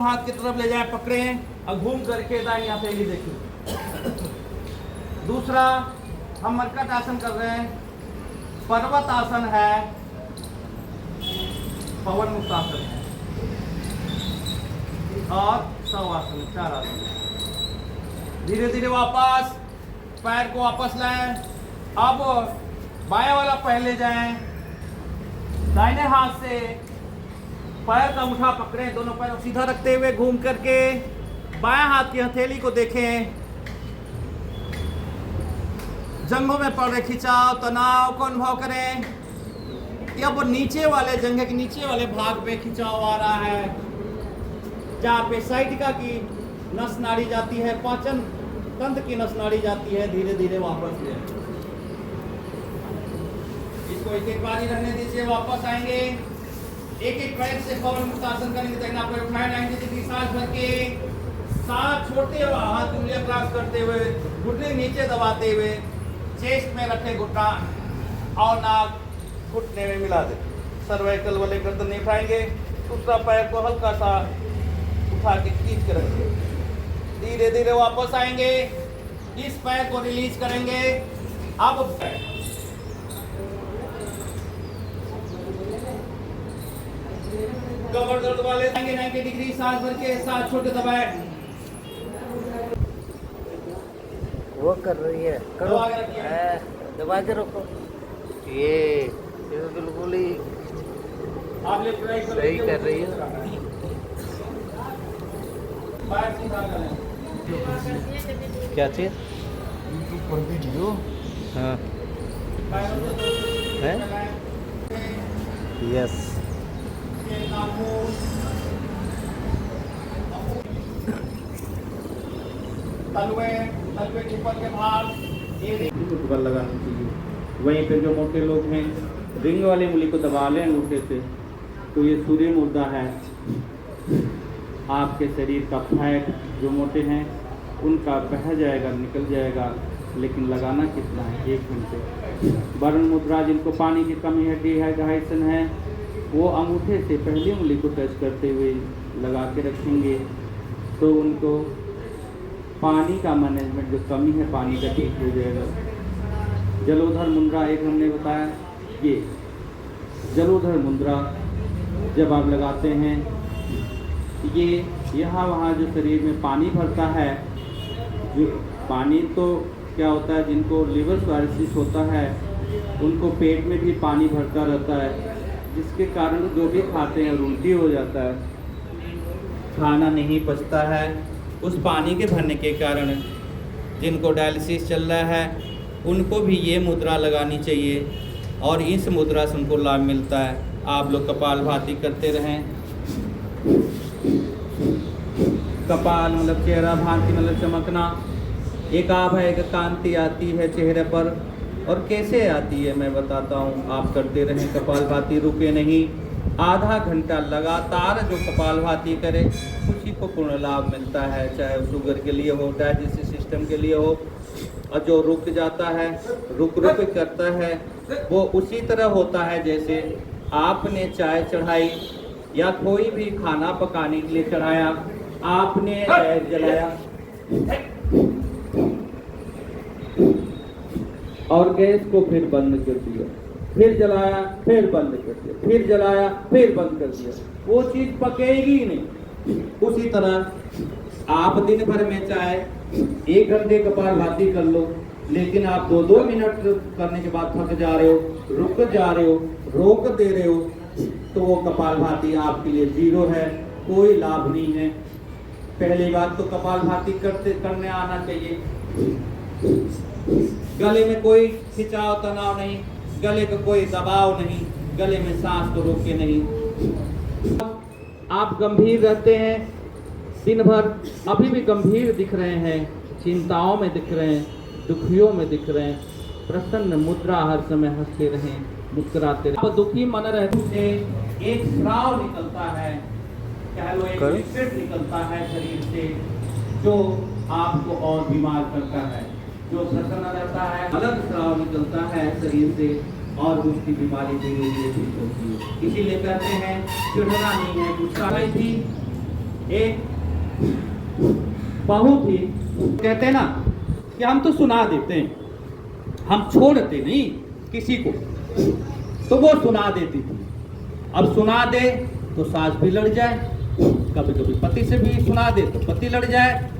हाथ की तरफ ले जाए, पकड़े और घूम करके दाएं हथेली देखिए। दूसरा हम मरकट आसन कर रहे हैं, पर्वत आसन है, पवन मुक्त आसन है और शवासन, 4 आसन। धीरे धीरे वापस पैर को वापस लाएं। अब बाएं वाला पहले जाएं, दाहिने हाथ से पैर का मुठा पकड़े, दोनों पैर सीधा रखते हुए घूम करके बाएं हाथ की हथेली को देखें। जंघों में पड़ रहे खिंचाव, तनाव को अनुभव करें। अब नीचे वाले जंघे के नीचे वाले भाग पे खिंचाव आ रहा है, जहाँ पे साइटिका की नस नाड़ी जाती है, पाचन तंत्र की नस नाड़ी जाती है। धीरे धीरे वापस ले, इसको एक बार ही रहने दीजिए। वापस आएंगे, एक एक पैर से पवन मुक्त आसन करेंगे। दाहिना पैर उठाएं, 90 डिग्री सांस भर के, सांस छोड़ते हुए हाथ उंगलियां क्रॉस करते हुए, घुटने नीचे दबाते हुए, चेस्ट में रखे घुटना और नाक घुटने में मिला दे। सर्वाइकल वाले गर्दन नहीं उठाएंगे। दूसरा पैर को हल्का सा उठा के खींच कर रखेंगे। धीरे धीरे वापस आएंगे, इस पैर को रिलीज करेंगे। अब पैर कमर दर्द वाले 90 डिग्री सांस भर के, सांस छोटे दबाए। वो कर रही है, करो, दबा के रखो। ये बिल्कुल ही आप लेफ्ट राइट सही कर रही है। पैर सीधा करें। क्या चीज? यूट्यूब पर वीडियो हाँ है, यस। तलवे के ऊपर के भाग पर लगाना चाहिए। वहीं पे जो मोटे लोग हैं, रिंग वाली उंगली को दबा लें अंगूठे से, तो ये सूर्य मुद्रा है। आपके शरीर का फैट जो मोटे हैं उनका बह जाएगा, निकल जाएगा। लेकिन लगाना कितना है? 1 घंटे। वरुण मुद्रा, जिनको पानी की कमी है, डिहाइड्रेशन है, वो अंगूठे से पहली उंगली को टच करते हुए लगा के रखेंगे, तो उनको पानी का मैनेजमेंट, जो कमी है पानी का, ठीक हो जाएगा। जलोधर मुद्रा एक हमने बताया, ये जलोधर मुद्रा जब आप लगाते हैं, ये यहाँ वहाँ जो शरीर में पानी भरता है, जो पानी तो क्या होता है, जिनको लिवर सर्रोसिस होता है उनको पेट में भी पानी भरता रहता है, जिसके कारण जो भी खाते हैं उल्टी हो जाता है, खाना नहीं पचता है। उस पानी के भरने के कारण जिनको डायलिसिस चल रहा है उनको भी ये मुद्रा लगानी चाहिए और इस मुद्रा से उनको लाभ मिलता है। आप लोग कपालभाति करते रहें। कपाल मतलब चेहरा, भांति मतलब चमकना, एक आभ है, एक कांति आती है चेहरे पर। और कैसे आती है मैं बताता हूँ, आप करते रहें कपालभाति, रुके नहीं। आधा घंटा लगातार जो कपालभाति करे उसी को पूर्ण लाभ मिलता है, चाहे शुगर के लिए हो, डाइजेस्टिव सिस्टम के लिए हो। और जो रुक जाता है, रुक करता है, वो उसी तरह होता है जैसे आपने चाय चढ़ाई या कोई भी खाना पकाने के लिए चढ़ाया, आपने गैस जलाया और गैस को फिर बंद कर दिया, फिर जलाया, फिर बंद कर दिया, फिर जलाया, फिर बंद कर दिया, वो चीज पकेगी नहीं। उसी तरह आप दिन भर में चाहे 1 घंटे कपालभाति कर लो, लेकिन आप 2-2 मिनट करने के बाद थक जा रहे हो, रुक जा रहे हो, रोक दे रहे हो, तो वो कपालभाति आपके लिए 0 है, कोई लाभ नहीं है। पहली बात तो कपालभाति करने आना चाहिए। गले में कोई खिंचाव, तनाव नहीं, गले का कोई दबाव नहीं, गले में सांस को रोके नहीं। आप गंभीर रहते हैं दिन भर, अभी भी गंभीर दिख रहे हैं, चिंताओं में दिख रहे हैं, दुखियों में दिख रहे हैं। प्रसन्न मुद्रा, हर समय हंसते रहें, मुस्कुराते रहें। दुखी मन रहते से एक स्राव निकलता है, कह लो एक लिक्विड निकलता है शरीर से, जो आपको और बीमार करता है। जो प्रसन्न रहता है, अलग स्राव निकलता है शरीर से और उसकी बीमारी धीरे धीरे ठीक होती है। इसीलिए कहते हैं चिढ़ना नहीं है, गुस्सा नहीं थी, एक बहू थी, कहते हैं ना कि हम तो सुना देते हैं, हम छोड़ते नहीं किसी को, तो वो सुना देती थी। अब सुना दे तो सास भी लड़ जाए, कभी कभी पति से भी सुना दे तो पति लड़ जाए,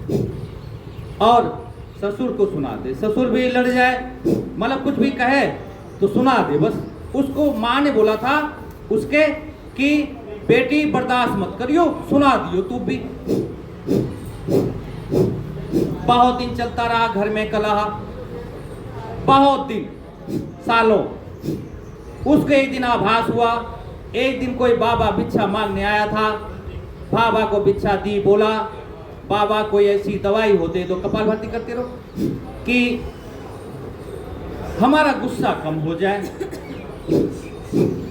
और ससुर को सुना दे ससुर भी लड़ जाए, मतलब कुछ भी कहे तो सुना दे बस। उसको माँ ने बोला था उसके कि बेटी बर्दाश्त मत करियो, सुना दियो तू भी। बहुत दिन चलता रहा घर में कलह, बहुत दिन, सालों। उसको एक दिन आभास हुआ, एक दिन कोई बाबा भिक्षा मांगने आया था, बाबा को भिक्षा दी, बोला बाबा कोई ऐसी दवाई हो दे दो, कपालभाति करते रहो कि हमारा गुस्सा कम हो जाए।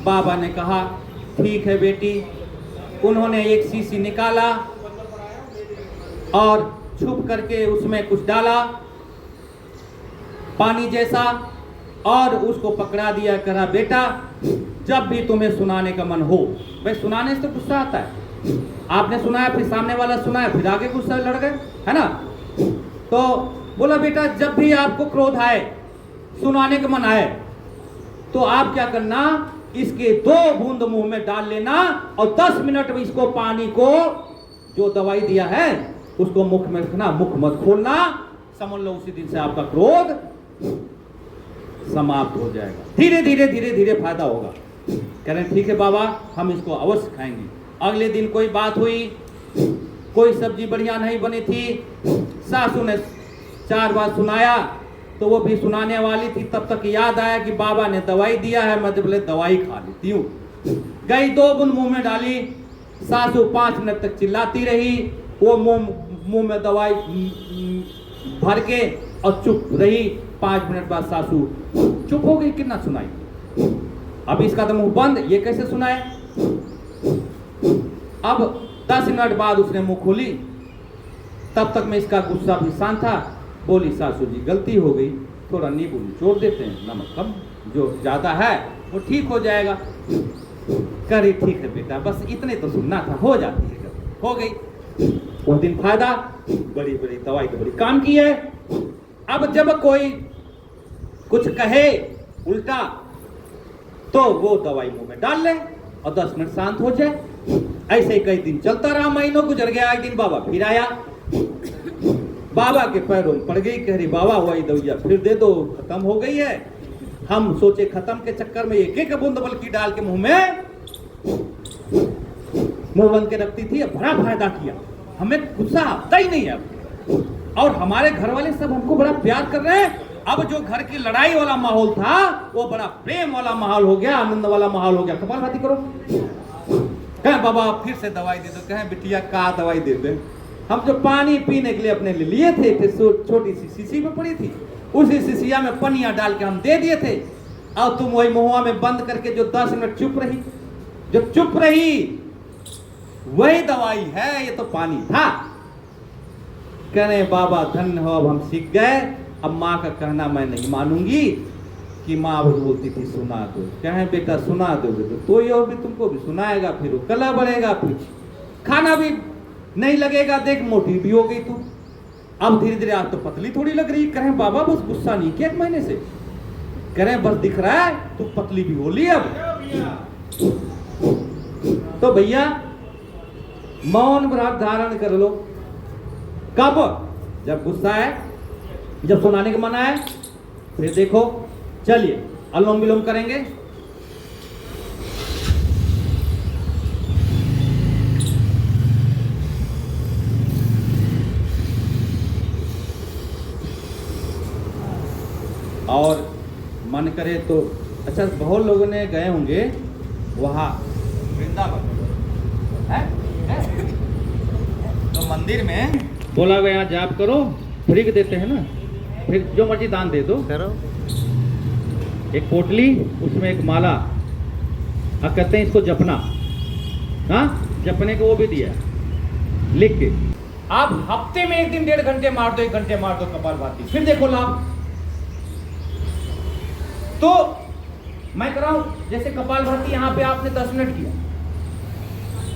बाबा ने कहा ठीक है बेटी। उन्होंने एक शीशी निकाला और छुप करके उसमें कुछ डाला पानी जैसा, और उसको पकड़ा दिया, कहा बेटा जब भी तुम्हें सुनाने का मन हो, भाई सुनाने से तो गुस्सा आता है, आपने सुनाया फिर सामने वाला सुनाया फिर आगे गुस्सा लड़ गए, है ना। तो बोला बेटा जब भी आपको क्रोध आए, सुनाने का मन आए, तो आप क्या करना, इसके 2 बूंद मुंह में डाल लेना और 10 मिनट में इसको पानी को जो दवाई दिया है उसको मुख में रखना, मुख मत खोलना, समझ लो उसी दिन से आपका क्रोध समाप्त हो जाएगा, धीरे धीरे धीरे धीरे फायदा होगा। कह रहे ठीक है बाबा हम इसको अवश्य खाएंगे। अगले दिन कोई बात हुई, कोई सब्जी बढ़िया नहीं बनी थी, सासू ने 4 बार सुनाया तो वो भी सुनाने वाली थी, तब तक याद आया कि बाबा ने दवाई दिया है, मैं तो बोले दवाई खा लेती हूँ। गई 2 बूंद मुंह में डाली, सासू 5 मिनट तक चिल्लाती रही, वो मुंह में दवाई भर के और चुप रही। 5 मिनट बाद सासू चुप हो गई, कितना सुनाई, अब इसका तो मुंह बंद, ये कैसे सुनाए। अब 10 मिनट बाद उसने मुंह खोली, तब तक में इसका गुस्सा भी शांत था। बोली सासू जी गलती हो गई, थोड़ा नींबू निचोड़ देते हैं, नमक कम, जो ज्यादा है वो ठीक हो जाएगा। करे ठीक है बेटा, बस इतने तो सुनना था, हो जाती है, हो गई। वो दिन फायदा, बड़ी बड़ी दवाई तो बड़ी काम की है। अब जब कोई कुछ कहे उल्टा तो वो दवाई मुंह में डाल ले और 10 मिनट शांत हो जाए। ऐसे ही कई दिन चलता रहा, महीनों गुजर गया। एक दिन बाबा फिर आया, बाबा के पैरों में पड़ गई, कह रही बाबा वही दवाइया फिर दे दो, खत्म हो गई है। हम सोचे खत्म के चक्कर में एक एक बूंद बल्कि डाल के मुंह में मुंह बंद के रखती थी, बड़ा फायदा किया, हमें गुस्सा आता ही नहीं है अब। और हमारे घर वाले सब हमको बड़ा प्यार कर रहे हैं। अब जो घर की लड़ाई वाला माहौल था वो बड़ा प्रेम वाला माहौल हो गया, आनंद वाला माहौल हो गया। कपालभाति करो, कहें बाबा फिर से दवाई दे दो, कहें बिटिया का दवाई दे दे। हम जो पानी पीने के लिए अपने लिए थे, फिर छोटी सी शीशी में पड़ी थी, उसी शीशिया में पनिया डाल के हम दे दिए थे, और तुम वही मुहुआ में बंद करके जो 10 मिनट चुप रही, जो चुप रही वही दवाई है, ये तो पानी था। कहने बाबा धन्य हो, अब हम सीख गए। अब माँ का कहना मैं नहीं मानूंगी कि माँ बोलती थी सुना दो, कहें बेटा सुना दोगे तो ये और भी तुमको भी सुनाएगा, फिर वो कला बढ़ेगा, फिर खाना भी नहीं लगेगा, देख मोटी भी हो गई तू। अब धीरे धीरे आज तो पतली थोड़ी लग रही। कहें बाबा बस गुस्सा नहीं किया 1 महीने से, करें बस दिख रहा है तू पतली भी हो ली अब। तो भैया मौन व्रत धारण कर लो। कब? जब गुस्सा है, जब सुनाने का मन आए। फिर देखो, चलिए अनुलोम विलोम करेंगे। और मन करे तो अच्छा, बहुत लोगों ने गए होंगे वहाँ वृंदावन है? तो मंदिर में बोला गया जाप करो, फ्री के देते हैं ना, फिर जो मर्जी दान दे दो। करो। एक पोटली, उसमें एक माला, अब कहते हैं इसको जपना। हाँ, जपने को वो भी दिया लिख के। आप हफ्ते में 1 दिन 1.5 घंटे मार दो, 1 घंटे मार दो कपालभाति, फिर देखो लाभ। तो मैं कराऊं जैसे कपालभाति यहाँ पे आपने 10 मिनट किया,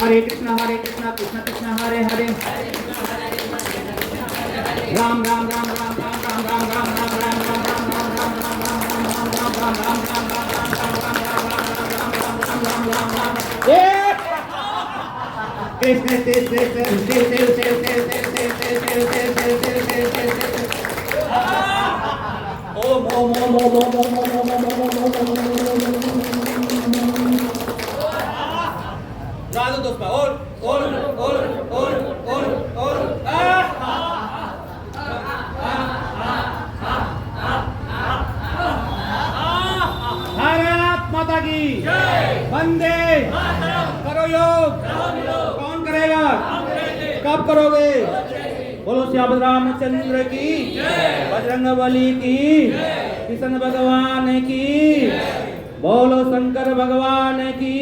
हरे कृष्णा कृष्ण कृष्ण हरे हरे, राम राम राम राम राम राम राम राम राम राम राम राम राम राम राम राम राम राम राम। कृष्ण शिव शिव शिव शिव शिव शिव शिव शिव शिव शिव शिव शिव शिव शिव शिव। ओम ओम ओम ओम ओम ओम ओम ओम ओम। राधो दोस्त और भारत माता की वंदे। करो योग। कौन करेगा? कब करोगे? बोलो श्याम रामचंद्र की, बजरंगबली की, कृष्ण भगवान की, बोलो शंकर भगवान की,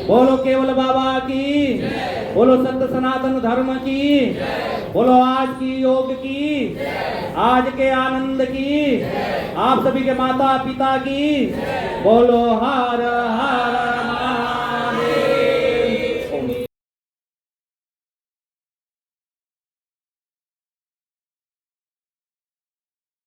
बोलो केवल बाबा की, बोलो सत्य सनातन धर्म की, बोलो आज की योग की, आज के आनंद की, आप सभी के माता पिता की, बोलो हर हर